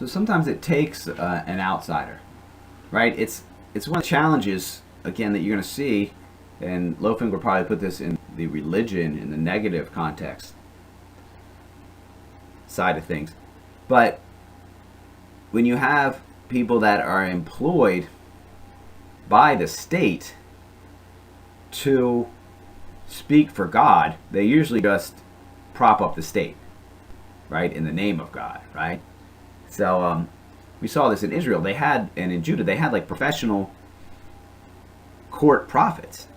So sometimes it takes an outsider, right? It's one of the challenges, again, that you're going to see, and Loefing would probably put this in the religion, in the negative context side of things. But when you have people that are employed by the state to speak for God, they usually just prop up the state, right, in the name of God, right? So we saw this in Israel. They had, and in Judah, they had like professional court prophets.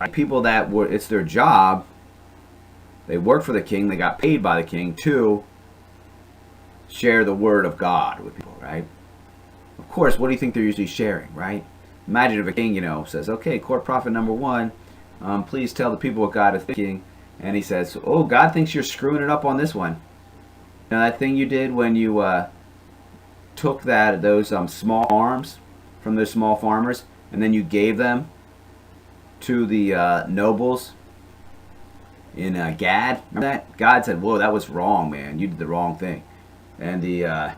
Right? People that were, it's their job, they worked for the king, they got paid by the king to share the word of God with people, right? Of course, what do you think they're usually sharing, right? Imagine if a king, says, okay, court prophet number one, please tell the people what God is thinking. And he says, oh, God thinks you're screwing it up on this one. That thing you did when you took those small arms from those small farmers, and then you gave them to the nobles in Gad. Remember that? God said, whoa, that was wrong, man. You did the wrong thing. And the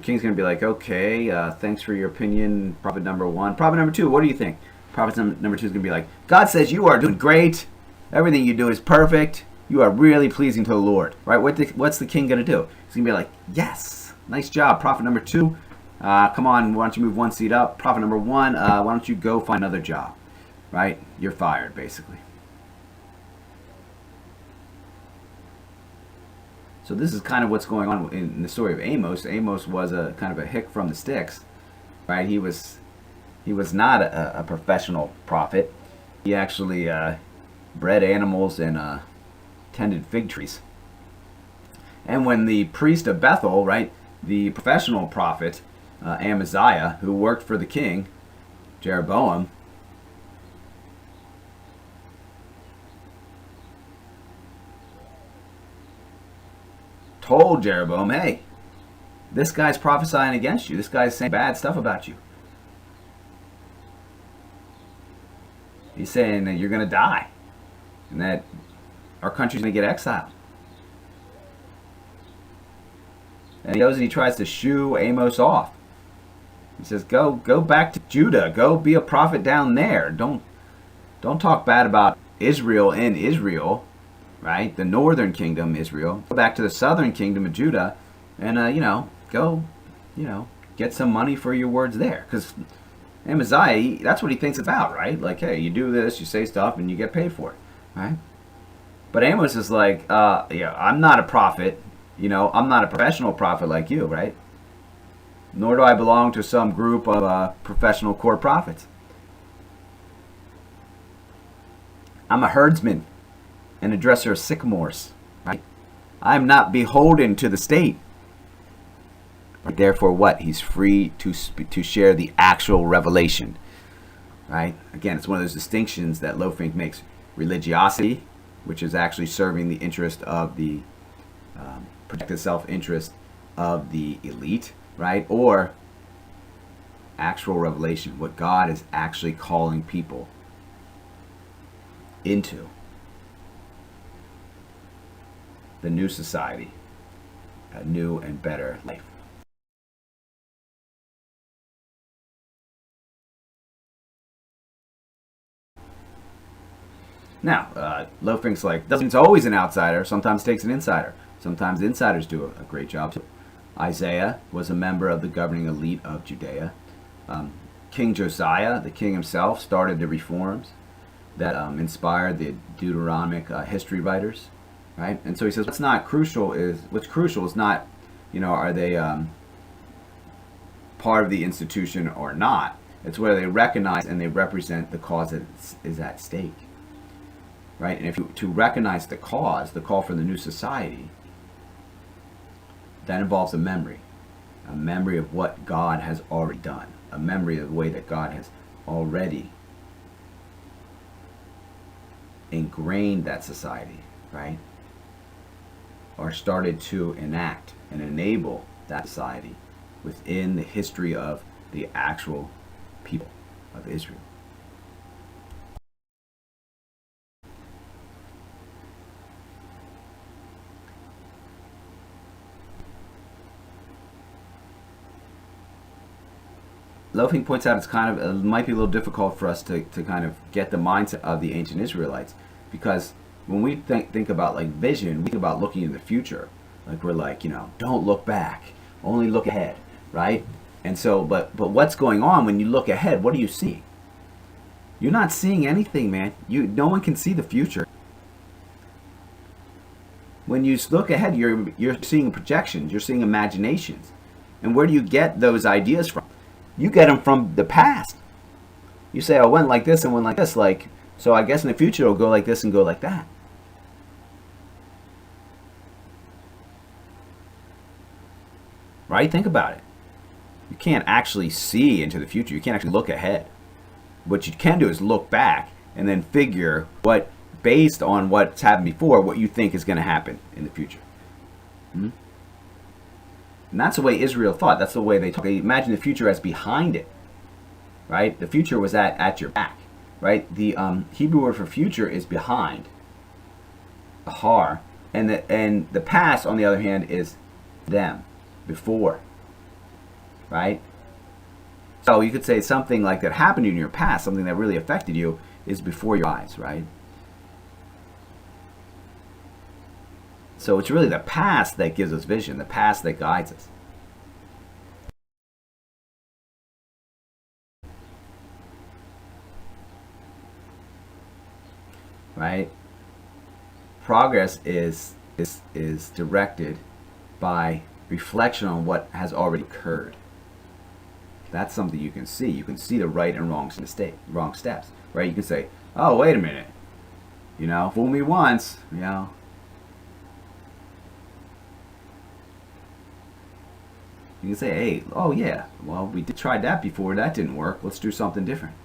king's going to be like, okay, thanks for your opinion, prophet number one. Prophet number two, what do you think? Prophet number two is going to be like, God says you are doing great. Everything you do is perfect. You are really pleasing to the Lord. Right? What's the king going to do? He's going to be like, yes, nice job, prophet number two. Come on, why don't you move one seat up? Prophet number one, why don't you go find another job? Right? You're fired, basically. So this is kind of what's going on in the story of Amos. Amos was a kind of a hick from the sticks, right? He was not a professional prophet. He actually bred animals and tended fig trees. And when the priest of Bethel, right, the professional prophet Amaziah, who worked for the king Jeroboam, told Jeroboam, hey, this guy's prophesying against you. This guy's saying bad stuff about you. He's saying that you're going to die and that our country's going to get exiled. And he goes and he tries to shoo Amos off. He says, go back to Judah. Go be a prophet down there. Don't talk bad about Israel in Israel. Right, the northern kingdom, Israel. Go back to the southern kingdom of Judah, and go, get some money for your words there. Because Amaziah, that's what he thinks it's about, right? Like, hey, you do this, you say stuff, and you get paid for it, right? But Amos is like, yeah, I'm not a prophet, I'm not a professional prophet like you, right? Nor do I belong to some group of professional court prophets. I'm a herdsman and a dresser of sycamores, right? I'm not beholden to the state. Therefore, what? He's free to share the actual revelation, right? Again, it's one of those distinctions that Loefing makes: religiosity, which is actually serving the interest of the protected self-interest of the elite, right? Or actual revelation, what God is actually calling people into. The new society, a new and better life. Now, Loefing's like, doesn't mean it's always an outsider, sometimes takes an insider. Sometimes insiders do a great job too. Isaiah was a member of the governing elite of Judea. King Josiah, the king himself, started the reforms that inspired the Deuteronomic history writers. Right? And so he says what's crucial is not, are they part of the institution or not. It's whether they recognize and they represent the cause that is at stake. Right? And if you to recognize the cause, the call for the new society, that involves a memory of what God has already done, a memory of the way that God has already ingrained that society, right? Or started to enact and enable that society within the history of the actual people of Israel. Loafing points out it's kind of, it might be a little difficult for us to kind of get the mindset of the ancient Israelites, because when we think about like vision, we think about looking in the future. Like we're like, don't look back, only look ahead, right? And so, but what's going on when you look ahead? What are you seeing? You're not seeing anything, man. No one can see the future. When you look ahead, you're seeing projections, you're seeing imaginations. And where do you get those ideas from? You get them from the past. You say, I went like this and went like this, so I guess in the future it'll go like this and go like that. Right? Think about it. You can't actually see into the future. You can't actually look ahead. What you can do is look back and then figure what, based on what's happened before, what you think is going to happen in the future. And that's the way Israel thought. That's the way they talk. They imagine the future as behind it. Right? The future was at your back. Right? The Hebrew word for future is behind. Ahar. And the past, on the other hand, is them. Before. Right? So you could say something like that happened in your past, something that really affected you, is before your eyes, right? So it's really the past that gives us vision, the past that guides us. Right? Progress is directed by reflection on what has already occurred. That's something you can see. You can see the right and wrong steps, right? You can say, oh, wait a minute. Fool me once, You can say, hey, oh yeah, well, we tried that before. That didn't work. Let's do something different.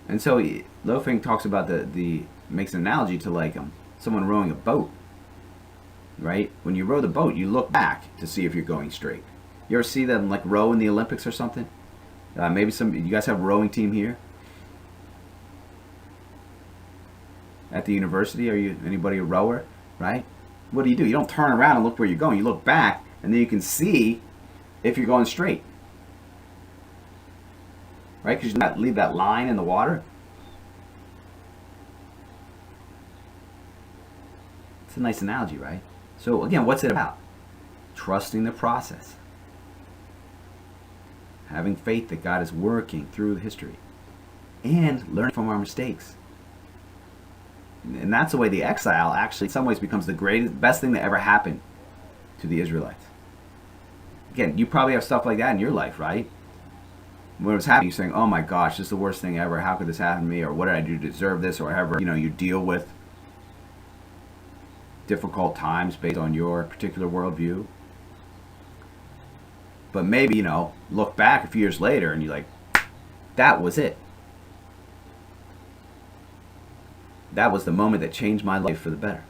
And so Loafing talks about makes an analogy to like someone rowing a boat, right? When you row the boat, you look back to see if you're going straight. You ever see them like row in the Olympics or something? Maybe you guys have a rowing team here at the university. Are you anybody a rower? Right? What do? You don't turn around and look where you're going. You look back, and then you can see if you're going straight. Right? Because you not leave that line in the water. It's a nice analogy, right? So again, what's it about? Trusting the process. Having faith that God is working through history. And learning from our mistakes. And that's the way the exile actually in some ways becomes the best thing that ever happened to the Israelites. Again, you probably have stuff like that in your life, right? When it was happening, you're saying, oh my gosh, this is the worst thing ever. How could this happen to me? Or what did I do to deserve this? Or however, you deal with difficult times based on your particular worldview. But maybe, look back a few years later and you're like, that was it. That was the moment that changed my life for the better.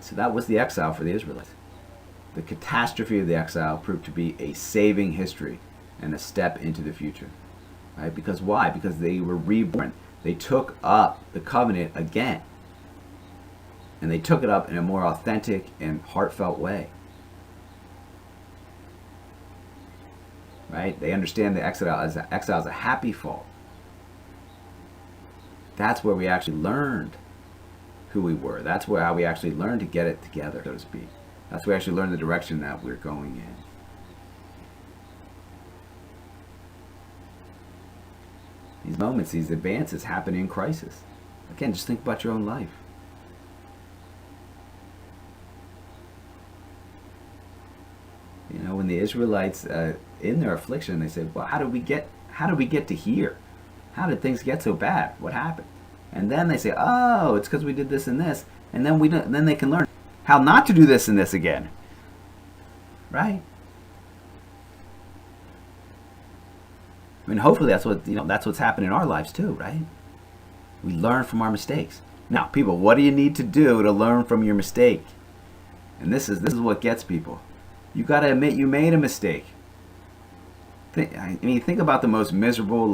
So that was the exile for the Israelites. The catastrophe of the exile proved to be a saving history and a step into the future. Right? Because why? Because they were reborn. They took up the covenant again. And they took it up in a more authentic and heartfelt way. Right? They understand the exile as a happy fall. That's where we actually learned who we were. That's how we actually learned to get it together, so to speak. That's where we actually learned the direction that we're going in. These moments, these advances happen in crisis. Again, just think about your own life. When the Israelites, in their affliction, they said, well, how did we get to here? How did things get so bad? What happened? And then they say, oh, it's because we did this and this. And then they can learn how not to do this and this again. Right? I mean, hopefully that's what's happened in our lives too, right? We learn from our mistakes. Now, people, what do you need to do to learn from your mistake? And this is what gets people. You got to admit you made a mistake. Think about the most miserable,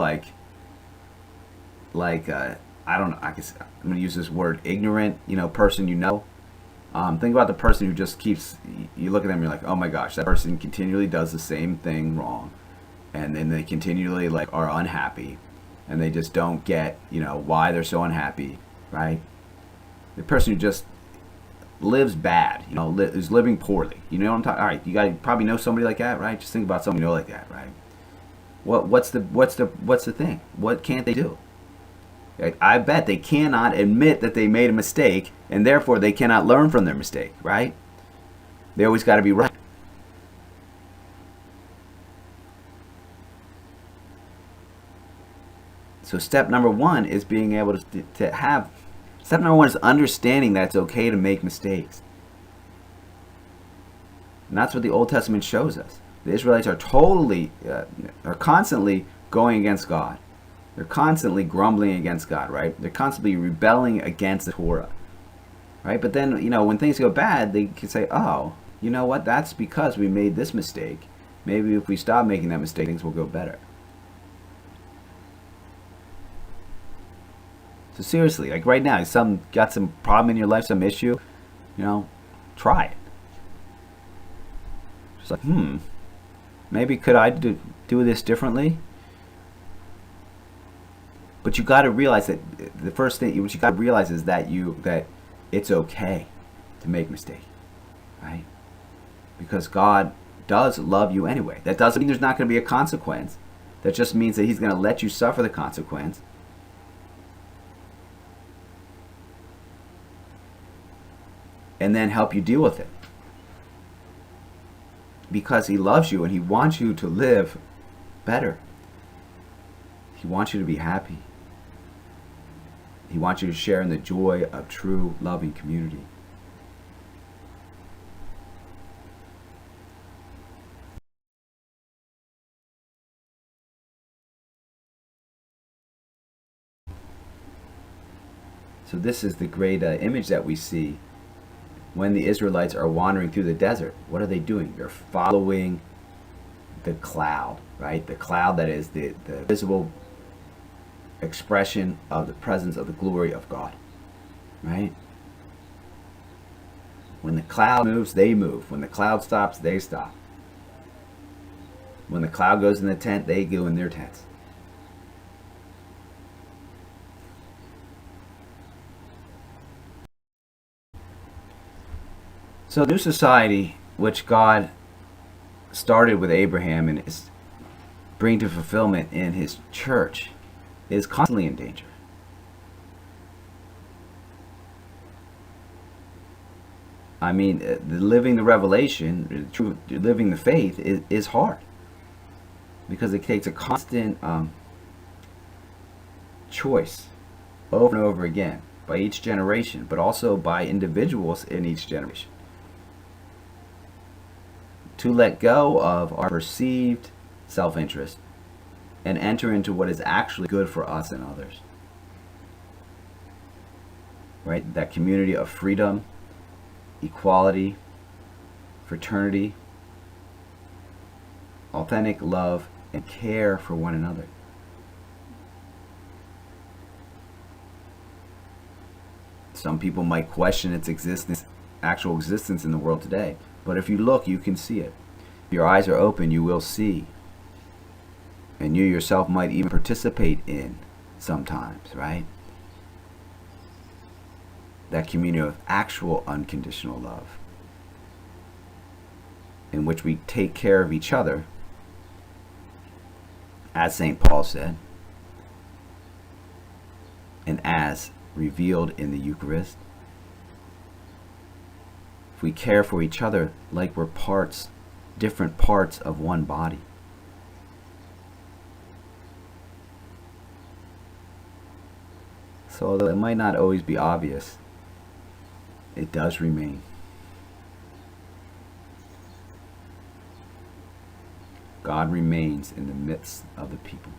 I don't know, I'm going to use this word, ignorant, person think about the person who just keeps, you look at them and you're like, oh my gosh, that person continually does the same thing wrong. And then they continually are unhappy. And they just don't get, why they're so unhappy, right? The person who just lives bad, is living poorly. You know what I'm talking? All right, you probably know somebody like that, right? Just think about somebody like that, right? What's the thing? What can't they do? I bet they cannot admit that they made a mistake, and therefore they cannot learn from their mistake, right? They always got to be right. So step number one is being able to have. Step number one is understanding that it's okay to make mistakes. And that's what the Old Testament shows us. The Israelites are are constantly going against God. They're constantly grumbling against God, right? They're constantly rebelling against the Torah, right? But then, when things go bad, they can say, oh, you know what? That's because we made this mistake. Maybe if we stop making that mistake, things will go better. So seriously, right now, got some problem in your life, some issue, try it. Just maybe could I do this differently? But you got to realize that the first thing what you got to realize is that it's okay to make mistakes, right? Because God does love you anyway. That doesn't mean there's not going to be a consequence. That just means that He's going to let you suffer the consequence. And then help you deal with it. Because He loves you and He wants you to live better. He wants you to be happy. He wants you to share in the joy of true, loving community. So this is the great image that we see when the Israelites are wandering through the desert. What are they doing? They're following the cloud, right? The cloud that is the visible expression of the presence of the glory of God, right? When the cloud moves, they move. When the cloud stops, they stop. When the cloud goes in the tent, they go in their tents. So the new society, which God started with Abraham and is bringing to fulfillment in His church, is constantly in danger. I mean, living the revelation, living the faith is hard. Because it takes a constant choice over and over again by each generation, but also by individuals in each generation, to let go of our perceived self-interest and enter into what is actually good for us and others. Right? That community of freedom, equality, fraternity, authentic love, and care for one another. Some people might question its actual existence in the world today. But if you look, you can see it. If your eyes are open, you will see. And you yourself might even participate in sometimes, right? That community of actual unconditional love, in which we take care of each other, as St. Paul said, and as revealed in the Eucharist. If we care for each other like we're different parts of one body. So although it might not always be obvious, it does remain. God remains in the midst of the people.